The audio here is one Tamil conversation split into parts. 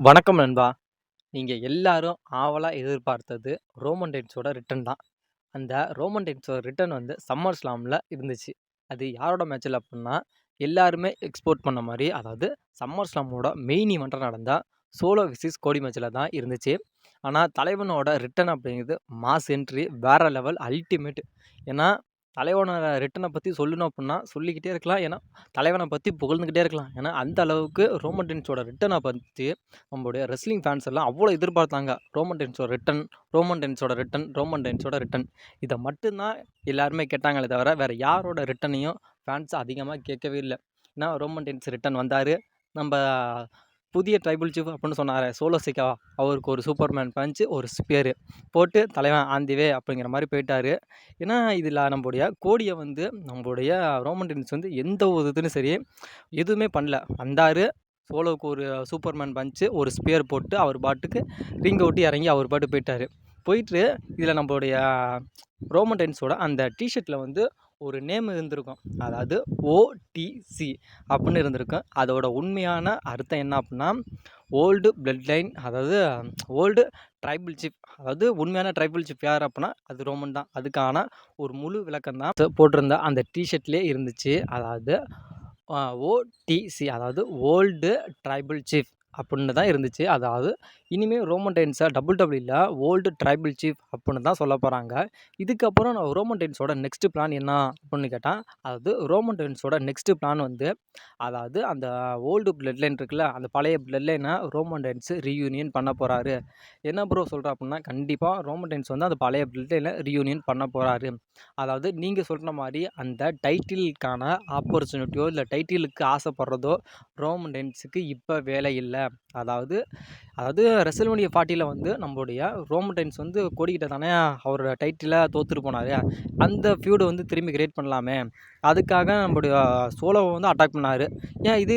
வணக்கம் நண்பா. நீங்க எல்லாரும் ஆவலா எதிர்பார்த்தது ரோமன் ரெயின்ஸோட ரிட்டர்ன் தான். அந்த ரோமன் ரெயின்ஸோட ரிட்டர்ன் வந்து சம்மர் ஸ்லாம்ல இருந்துச்சு. அது யாரோட மேட்ச்ல அப்புட்ன்னா, எல்லாருமே எக்ஸ்போர்ட் பண்ண மாரி, அதாவது சம்மர் ஸ்லாமோட மெயின் ஈவென்ட்டா நடந்த சோலோ விசிஸ் கோடி மேட்ச்ல தான் இருந்துச்சு. ஆனா, தலைவனோட ரிட்டர்ன் அப்படிங்கிறது மாஸ் என்ட்ரி வேற லெவல் அல்டிமேட். ஏன்னா, தலைவனோட ரிட்டர்ன பத்தி சொல்லணும் அப்புட்ன்னா சொல்லிக்கிட்டே இருக்கலாம். ஏன்னா, தலைவன பத்தி புகழ்ந்துக்கிட்டே இருக்கலாம். ஏன்னா, அந்த அளவுக்கு ரோமன் ரெயின்ஸோட ரிட்டர்ன பத்தி நம்மளுடைய ரெஸ்லிங் ஃபேன்ஸ் எல்லாம் அவ்வளோ எதிர்பார்த்தாங்க. ரோமன் ரெயின்ஸோட ரிட்டர்ன், ரோமன் ரெயின்ஸோட ரிட்டர்ன், ரோமன் ரெயின்ஸோட ரிட்டர்ன். இத மட்டும் தான் எல்லாருமே கேட்டாங்களே தவிர, வேற யாரோட ரிட்டர்னையும் ஃபேன்ஸ் அதிகமா கேட்கவே இல்ல. ஏன்னா, ரோமன் ரெயின்ஸ் ரிட்டர்ன் வந்தாரு. நம்ப புதிய ட்ரைபல் சீஃப் அப்புட்ன்னு சொன்னாரே சோலோ சிக்காவா, அவருக்கு ஒரு சூப்பர்மேன் பஞ்ச், ஒரு ஸ்பியர் போட்டு தலைவன் ஆன் தி வே அப்படிங்கிற மாரி போயிட்டாரு. ஏன்னா, இதில நம்முடைய கோடிய வந்து நம்முடைய ரோமன் ரெயின்ஸ் வந்து எந்த ஒரு இதுலயும் சரி, எதுவுமே பண்ணல. வந்தாரு, சோலோவுக்கு ஒரு சூப்பர்மேன் பஞ்ச், ஒரு ஸ்பியர் போட்டு அவர் பாட்டுக்கு ரிங்க விட்டு இறங்கி அவர் பாட்டுக்கு போயிட்டாரு. போயிட்டு இதில நம்மளுடைய ரோமன் ரெயின்ஸோட அந்த டீ-ஷர்ட்ல வந்து ஒரு நேம் இருந்திருக்கும். அதாவது ஓடிசி அப்புட்ன்னு இருந்திருக்கும். அதோட உண்மையான அர்த்தம் என்ன அப்புட்ன்னா, ஓல்டு பிளட் லைன், அதாவது ஓல்டு ட்ரைபல் சீஃப். அதாவது உண்மையான ட்ரைபல் சீஃப் யார் அப்புட்ன்னா, அது ரோமன் தான். அதுக்கான ஒரு முழு விளக்கம் தான் போட்டிருந்த அந்த டீ-ஷர்ட்லயே இருந்துச்சு. அதாவது ஓடிசி, அதாவது ஓல்டு ட்ரைபல் சீஃப் அப்புட்ன்னு தான் இருந்துச்சு. அதாவது இனிமே ரோமன் ரெயின்ஸ WWE ஓல்டு ட்ரைபல் சீஃப் அப்புட்ன்னு தான் சொல்லப் போறாங்க. இதுக்கப்புறம் ரோமன் ரெயின்ஸோட நெக்ஸ்ட் பிளான் என்ன அப்புட்ன்னு கேட்டா, அதாவது ரோமன் ரெயின்ஸோட நெக்ஸ்ட் பிளான் வந்து, அதாவது அந்த ஓல்டு பிளட் லைன் இருக்குல்ல, அந்த பழைய பிளட் லைன ரோமன் ரெயின்ஸ் ரீயூனியன் பண்ண போறாரு. என்ன ப்ரோ சொல்ற அப்புட்ன்னா, கண்டிப்பா ரோமன் ரெயின்ஸ் வந்து அந்த பழைய பிளட் லைன ரீயூனியன் பண்ண போறாரு. அதாவது நீங்க சொல்ற மாரி அந்த டைட்டிலுக்கான ஆப்பர்ச்சுனிட்டியோ, இல்ல டைட்டிலுக்கு ஆசைப்படுறதோ ரோமன் ரெயின்ஸுக்கு இப்ப வேலை இல்ல. அதாவது அதாவது ரெஸ்ல்மேனியா 40ல வந்து நம்மளுடைய ரோமன் ரெயின்ஸ் வந்து கோடிக்கிட்ட தானே அவரோட டைட்டில தோத்துட்டு போனாரு. அந்த ஃபியூட வந்து திரும்பி கிரியேட் பண்ணலாமே. அதுக்காக நம்முடைய சோலோவ வந்து அட்டாக் பண்ணாரு. ஏன் இது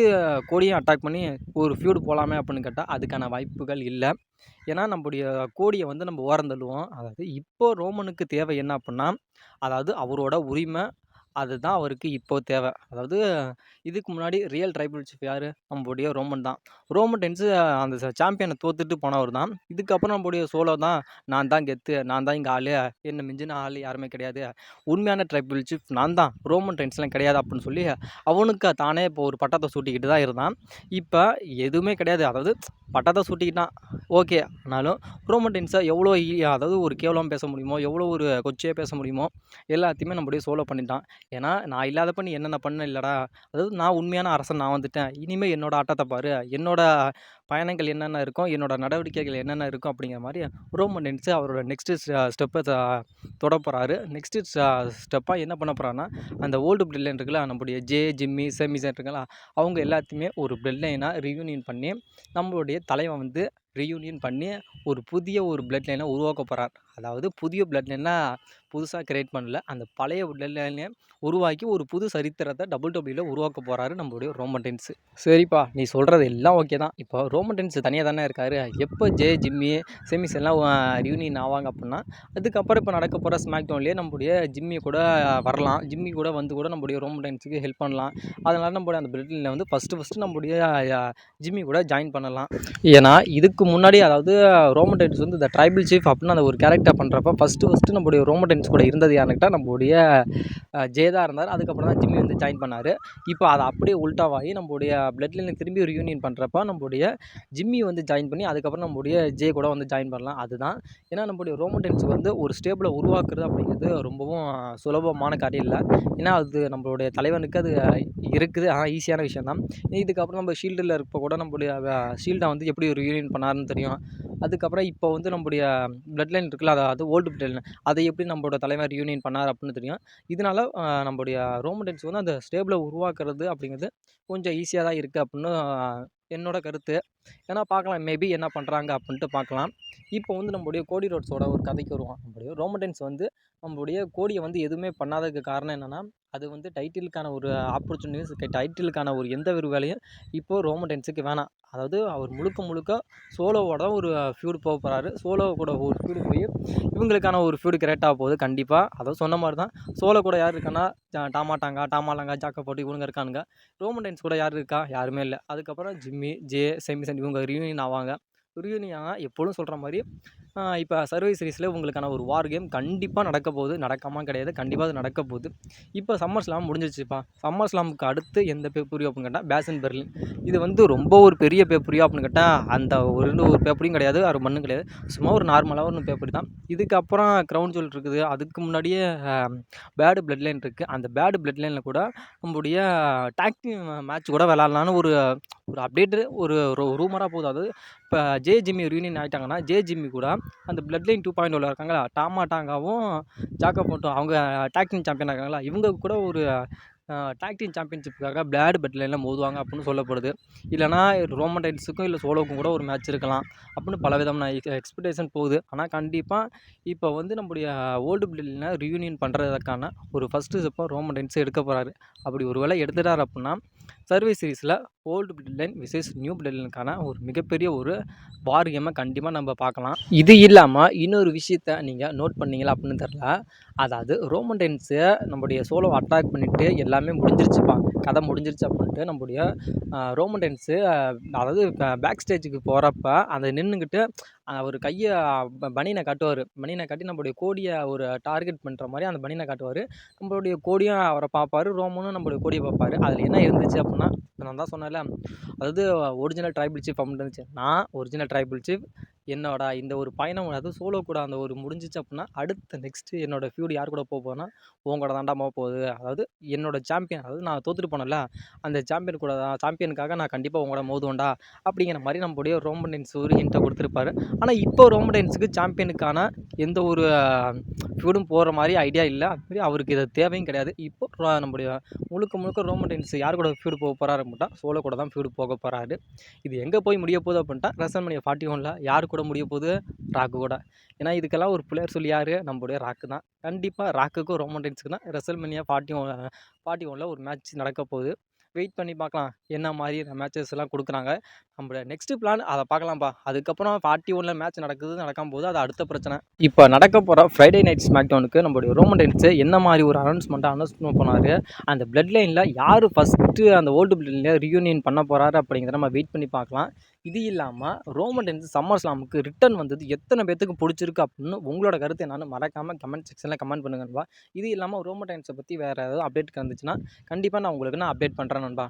கோடியும் அட்டாக் பண்ணி ஒரு ஃபியூட் போலாமே அப்புட்ன்னு கேட்டா, அதுக்கான வாய்ப்புகள் இல்ல. ஏன்னா, நம்முடைய கோடிய வந்து நம்ம ஓரந்தள்ளுவோம். அதாவது இப்போ ரோமனுக்கு தேவை என்ன அப்புட்ன்னா, அதாவது அவரோட உரிமை. அதுதான் அவருக்கு இப்போ தேவை. அதாவது இதுக்கு முன்னாடி ரியல் ட்ரைபல் சீஃப் யாரு? நம்முடைய ரோமன் தான். ரோமன் ரெயின்ஸ் அந்த சாம்பியன தோத்துட்டு போனவர் தான். இதுக்கப்புறம் நம்முடைய சோலோ தான், நான் தான் கெத்து, நான் தான் இங்க ஆளு, என்ன மிஞ்சின ஆளு யாருமே கிடையாது. உண்மையான ட்ரைபல் சீஃப் நான் தான், ரோமன் ரெயின்ஸ்லாம் கிடையாது அப்புட்ன்னு சொல்லி, அவனுக்கு தானே இப்போ ஒரு பட்டத்த சூட்டிக்கிட்டு தான் இருந்தான். இப்ப எதுவுமே கிடையாது. அதாவது பட்டத்த சூட்டிக்கிட்டான். ஓகே. ஆனாலும் ரோமன் ரெயின்ஸ எவ்வளோ அதாவது ஒரு கேவலமா பேச முடியுமோ, எவ்வளோ ஒரு கொச்சையா பேச முடியுமோ, எல்லாத்தையுமே நம்முடைய சோலோ பண்ணிட்டான். ஏன்னா, நான் இல்லாதப்ப நீ என்னென்ன பண்ண இல்லடா. அதாவது நான் உண்மையான அரசன் நான் வந்துட்டேன். இனிமே என்னோட ஆட்டத்த பாரு. என்னோட பயணங்கள் என்னென்ன இருக்கும், என்னோட நடவடிக்கைகள் என்னென்ன இருக்கும் அப்படிங்கிற மாரி ரோமன் ரெயின்ஸ் அவரோட நெக்ஸ்ட் ஸ்டெப்ப தொடப் போறாரு. நெக்ஸ்ட் ஸ்டெப்பா என்ன பண்ண போறார்ன்னா, அந்த ஓல்டு பிளட் லைன் இருக்குல்ல, நம்முடைய ஜிம்மி, சேமி ஜெயின் இருக்காங்களா, அவங்க எல்லாத்தையுமே ஒரு பிளட் லைனா ரீயூனியன் பண்ணி, நம்மளுடைய தலைவன் வந்து ரீயூனியன் பண்ணி ஒரு புதிய ஒரு பிளட் லைனை உருவாக்க போகிறார். அதாவது புதிய பிளட் லைன்லாம் புதுசாக கிரியேட் பண்ணல, அந்த பழைய பிளட் லைனை உருவாக்கி ஒரு புது சரித்திரத்தை WWE உருவாக்க போகிறாரு நம்மளுடைய ரோமன் ரெயின்ஸ். சரிப்பா, நீ சொல்கிறது எல்லாம் ஓகே தான். இப்போ ரோமன் ரெயின்ஸ் தனியாக தானே இருக்காரு. எப்போ ஜிம்மி, செமிஸ் எல்லாம் ரியூனியன் ஆவாங்க அப்படின்னா, அதுக்கப்புறம் இப்போ நடக்க போகிற ஸ்மாக் டவுன்லேயே நம்மளுடைய ஜிம்மி கூட வரலாம். ஜிம்மி கூட வந்து கூட நம்மளுடைய ரோமன் ரெயின்ஸுக்கு ஹெல்ப் பண்ணலாம். அதனால் நம்மளுடைய அந்த பிளட் லைனில் வந்து ஃபஸ்ட்டு நம்மளுடைய ஜிம்மி கூட ஜாயின் பண்ணலாம். ஏன்னா, இதுக்கு முன்னாடி அதாவது ரோமன் ரெயின்ஸ் வந்து இந்த ட்ரைபல் சீஃப் அப்படின்னு அந்த ஒரு கேரக்டர் பண்ணுறப்ப ஃபஸ்ட்டு நம்மளுடைய ரோமன் ரெயின்ஸ் கூட இருந்தது யாருன்னு கேட்டால் நம்மளுடைய ஜே தான் இருந்தார். அதுக்கப்புறம் தான் ஜிம்மி வந்து ஜாயின் பண்ணார். இப்போ அதை அப்படியே உல்டாவாகி நம்மளுடைய பிளட் லைனில் திரும்பி ஒரு யூனியன் பண்ணுறப்ப நம்மளுடைய ஜிம்மி வந்து ஜாயின் பண்ணி அதுக்கப்புறம் நம்மளுடைய ஜே கூட வந்து ஜாயின் பண்ணலாம். அதுதான். ஏன்னா, நம்மளுடைய ரோமன் ரெயின்ஸுக்கு வந்து ஒரு ஸ்டேபிளை உருவாக்குறது அப்படிங்கிறது ரொம்பவும் சுலபமான காரியம் இல்லை. ஏன்னா, அது நம்மளுடைய தலைவனுக்கு அது இருக்குது. ஆனால் ஈஸியான விஷயம் தான். இதுக்கப்புறம் நம்ம ஷீல்டில் இருப்ப கூட நம்மளுடைய ஷீல்டை வந்து எப்படி ஒரு யூனியன் பண்ணாருன்னு தெரியும். அதுக்கப்புறம் இப்போ வந்து நம்முடைய பிளட் லைன் இருக்குல்ல, அதாவது ஓல்டு பிளட் லைன், அதை எப்படி நம்மளோட தலைவர் யூனியன் பண்ணார் அப்படின்னு தெரியும். இதனால நம்முடைய ரோமன் ரெயின்ஸ் வந்து அந்த ஸ்டேபிளை உருவாக்குறது அப்படிங்கிறது கொஞ்சம் ஈஸியாக தான் இருக்குது அப்படின்னு என்னோட கருத்து. ஏன்னா பார்க்கலாம், மேபி என்ன பண்ணுறாங்க அப்படின்ட்டு பார்க்கலாம். இப்போ வந்து நம்முடைய கோடி ரோட்ஸோட ஒரு கதைக்கு வருவோம். நம்முடைய ரோமன் ரெயின்ஸ் வந்து நம்மளுடைய கோடியை வந்து எதுவுமே பண்ணாததுக்கு காரணம் என்னென்னா, அது வந்து டைட்டிலுக்கான ஒரு ஆப்பர்ச்சுனிட்டிஸ், டைட்டிலுக்கான ஒரு எந்த ஒரு வேலையும் இப்போது ரோமன் ரெயின்ஸுக்கு வேணாம். அதாவது அவர் முழுக்க சோலோவோட ஒரு ஃபியூடு போக போகிறாரு. சோலோ கூட ஒரு ஃபியூடு போய் இவங்களுக்கான ஒரு ஃபியூடு கிரியேட் ஆக போகுது கண்டிப்பாக. அதாவது சொன்ன மாதிரி தான், சோலோ கூட யார் இருக்கான்னா டாமாலாங்கா, ஜாக்கா போட்டு இவனுங்க இருக்கானுங்க. ரோமன் ரெயின்ஸ் கூட யார் இருக்கா? யாருமே இல்லை. அதுக்கப்புறம் ஜிம்மி, ஜே, செமி 100% இவங்க ரியூனியன் ஆவாங்க. ரியூனியன் ஆனா எப்பொழுதும் சொல்ற மாரி, இப்ப சர்வை சீரிஸ்ல உங்களுக்கான ஒரு வார் கேம் கண்டிப்பா நடக்கப் போகுது. நடக்காம கிடையாது. கண்டிப்பா அது நடக்கப் போகுது. இப்ப சம்மர் ஸ்லாம் முடிஞ்சிருச்சுப்பா. சம்மர் ஸ்லாமுக்கு அடுத்து எந்த பேப்பர் அப்படின்னு கேட்டா, பேசன் பெர்லின். இது வந்து ரொம்ப ஒரு பெரிய பேப்பரியா அப்படின்னு கேட்டா, அந்த ஒரு பேப்பரையும் கிடையாது. ஒரு மண்ணும் கிடையாது. சும்மா ஒரு நார்மலான ஒரு பேப்பர் தான். இதுக்கப்புறம் கிரவுன் ஜுவல் இருக்குது. அதுக்கு முன்னாடியே பேட் பிளட் லைன் இருக்கு. அந்த பேட் பிளட் லைன்ல கூட நம்முடைய டாக் டீம் மேட்ச் கூட விளையாடலான்னு ஒரு ஒரு அப்டேட்டு ஒரு ரூமரா போகுது. அதாவது இப்போ ஜிம்மி ரியூனியன் ஆயிட்டாங்கன்னா, ஜிம்மி கூட அந்த பிளட் லைன் 2.0ல இருக்காங்களா, டாமா டாங்காவும் ஜாக்கப் மட்டும் அவங்க டாக் டீம் சாம்பியன் இருக்காங்களா, இவங்க கூட ஒரு டாக் டீம் சாம்பியன்ஷிப்புக்காக பிளட் லைன்ல மோதுவாங்க அப்படின்னு சொல்லப்படுது. இல்லைனா ரோமன் ரைன்ஸுக்கும் இல்லை சோலோவுக்கும் கூட ஒரு மேட்ச் இருக்கலாம் அப்படின்னு பல விதமான எக்ஸ்பெக்டேஷன் போகுது. ஆனால் கண்டிப்பாக இப்போ வந்து நம்முடைய ஓல்டு பிளட் லைனை ரியூனியன் பண்ணுறதுக்கான ஒரு ஃபஸ்ட்டு ஸ்டெப்பை ரோமன் ரைன்ஸ் எடுக்க போகிறாரு. அப்படி ஒரு வேளை எடுத்துட்டார் அப்படின்னா, சர்வே சீரிஸில் old blood line versus new blood லைனுக்கான ஒரு மிகப்பெரிய ஒரு வார் கேமை கண்டிப்பாக நம்ம பார்க்கலாம். இது இல்லாமல் இன்னொரு விஷயத்த நீங்கள் நோட் பண்ணீங்களா அப்படின்னு தெரில. அதாவது ரோமன் ரைன்ஸு நம்முடைய சோலோவை அட்டாக் பண்ணிவிட்டு எல்லாமே முடிஞ்சிருச்சுப்பா, கதை முடிஞ்சிருச்சு அப்படின்ட்டு நம்முடைய ரோமன் ரைன்ஸு அதாவது பேக் ஸ்டேஜுக்கு போகிறப்ப அதை நின்றுக்கிட்டு அவர் கையை பனியனை காட்டுவார். பனியனை காட்டி நம்மளுடைய கோடியை ஒரு டார்கெட் பண்ணுற மாதிரி அந்த பனியனை காட்டுவார். நம்மளுடைய கோடியும் அவரை பார்ப்பாரு, ரோமனும் நம்மளுடைய கோடியை பார்ப்பாரு. அதில் என்ன இருந்துச்சு அப்படின்னா, நான் தான் சொன்னேன்ல, அதாவது ஒரிஜினல் ட்ரைபிள் சீஃப் அப்படின்னு இருந்துச்சு. நான் ஒரிஜினல் ட்ரைபிள் சீஃப், என்னோட இந்த ஒரு பயணம் அதாவது சோலோ கூட அந்த ஒரு முடிஞ்சிச்சு அப்படின்னா, அடுத்த நெக்ஸ்ட்டு என்னோட ஃபியூட் யார் கூட போகுதுன்னா, உன் கூட தான்டா போகுது. அதாவது என்னோட சாம்பியன், அதாவது நான் தோத்துட்டு போனேன்ல, அந்த சாம்பியன் கூட தான், சாம்பியனுக்காக நான் கண்டிப்பாக உங்களோட மோதுவேன்டா அப்படிங்கிற மாதிரி நம்மளுடைய ரோமன் ரைன்ஸ் ஒரு ஹிண்ட்டை கொடுத்துருப்பாரு. ஆனால் இப்போ ரோமன் ரைன்ஸுக்கு சாம்பியனுக்கான எந்த ஒரு ஃபியூடும் போகிற மாதிரி ஐடியா இல்லை. அதுமாரி அவருக்கு இது தேவையும் கிடையாது. இப்போ நம்முடைய முழுக்க ரோமன் ரைன்ஸ் யார் கூட ஃபியூடு போக போகிறாரு அப்படின்ட்டா, சோலோ கூட தான் ஃபியூடு போக போகிறாரு. இது எங்கே போய் முடிய போகுது அப்படின்ட்டா, ரெசல்மனியா 41ல் யார் கூட முடிய போகுது? ராக்கு கூட. ஏன்னா இதுக்கெல்லாம் ஒரு பிளேயர் சொல்லி யார்? நம்மளுடைய ராக்கு தான். கண்டிப்பாக ராக்குக்கும் ரோமன் ரைன்ஸுக்கு தான் ரெசல்மனியா 41ல் ஒரு மேட்ச் நடக்க போகுது. வெயிட் பண்ணி பார்க்கலாம் என்ன மாதிரி மேட்சஸ் எல்லாம் கொடுக்குறாங்க. நம்மளோட நெக்ஸ்ட் பிளான் அதை பார்க்கலாம்ப்பா. அதுக்கப்புறம் 41ல் மேட்ச் நடக்குது நடக்காம போது அது அடுத்த பிரச்சனை. இப்போ நடக்க போகிற ஃப்ரைடே நைட் ஸ்மாக் டவுனுக்கு நம்மளுடைய ரோமன் ரைன்ஸ் என்ன மாதிரி ஒரு அனௌன்ஸ் பண்ணார், அந்த பிளட் லைனில் யார் ஃபஸ்ட்டு அந்த ஓல்டு பிளட் லைனில் ரியூனியன் பண்ண போகிறாரு அப்படிங்கிறத நம்ம வெயிட் பண்ணி பார்க்கலாம். இது இல்லாமல் ரோமன் ரைன்ஸ் சம்மர் ஸ்லாமுக்கு ரிட்டர்ன் வந்தது எத்தனை பேத்துக்கு பிடிச்சிருக்கு அப்படின்னு உங்களோட கருத்து என்னன்னு மறக்காமல் கமெண்ட் செக்ஷனில் கமெண்ட் பண்ணுங்க நண்பா. இது இல்லாமல் ரோமன் ரைன்ஸை பற்றி வேறு ஏதாவது அப்டேட் இருந்துச்சுன்னா கண்டிப்பாக நான் உங்களுக்கு அப்டேட் பண்ணுறேன் நண்பா.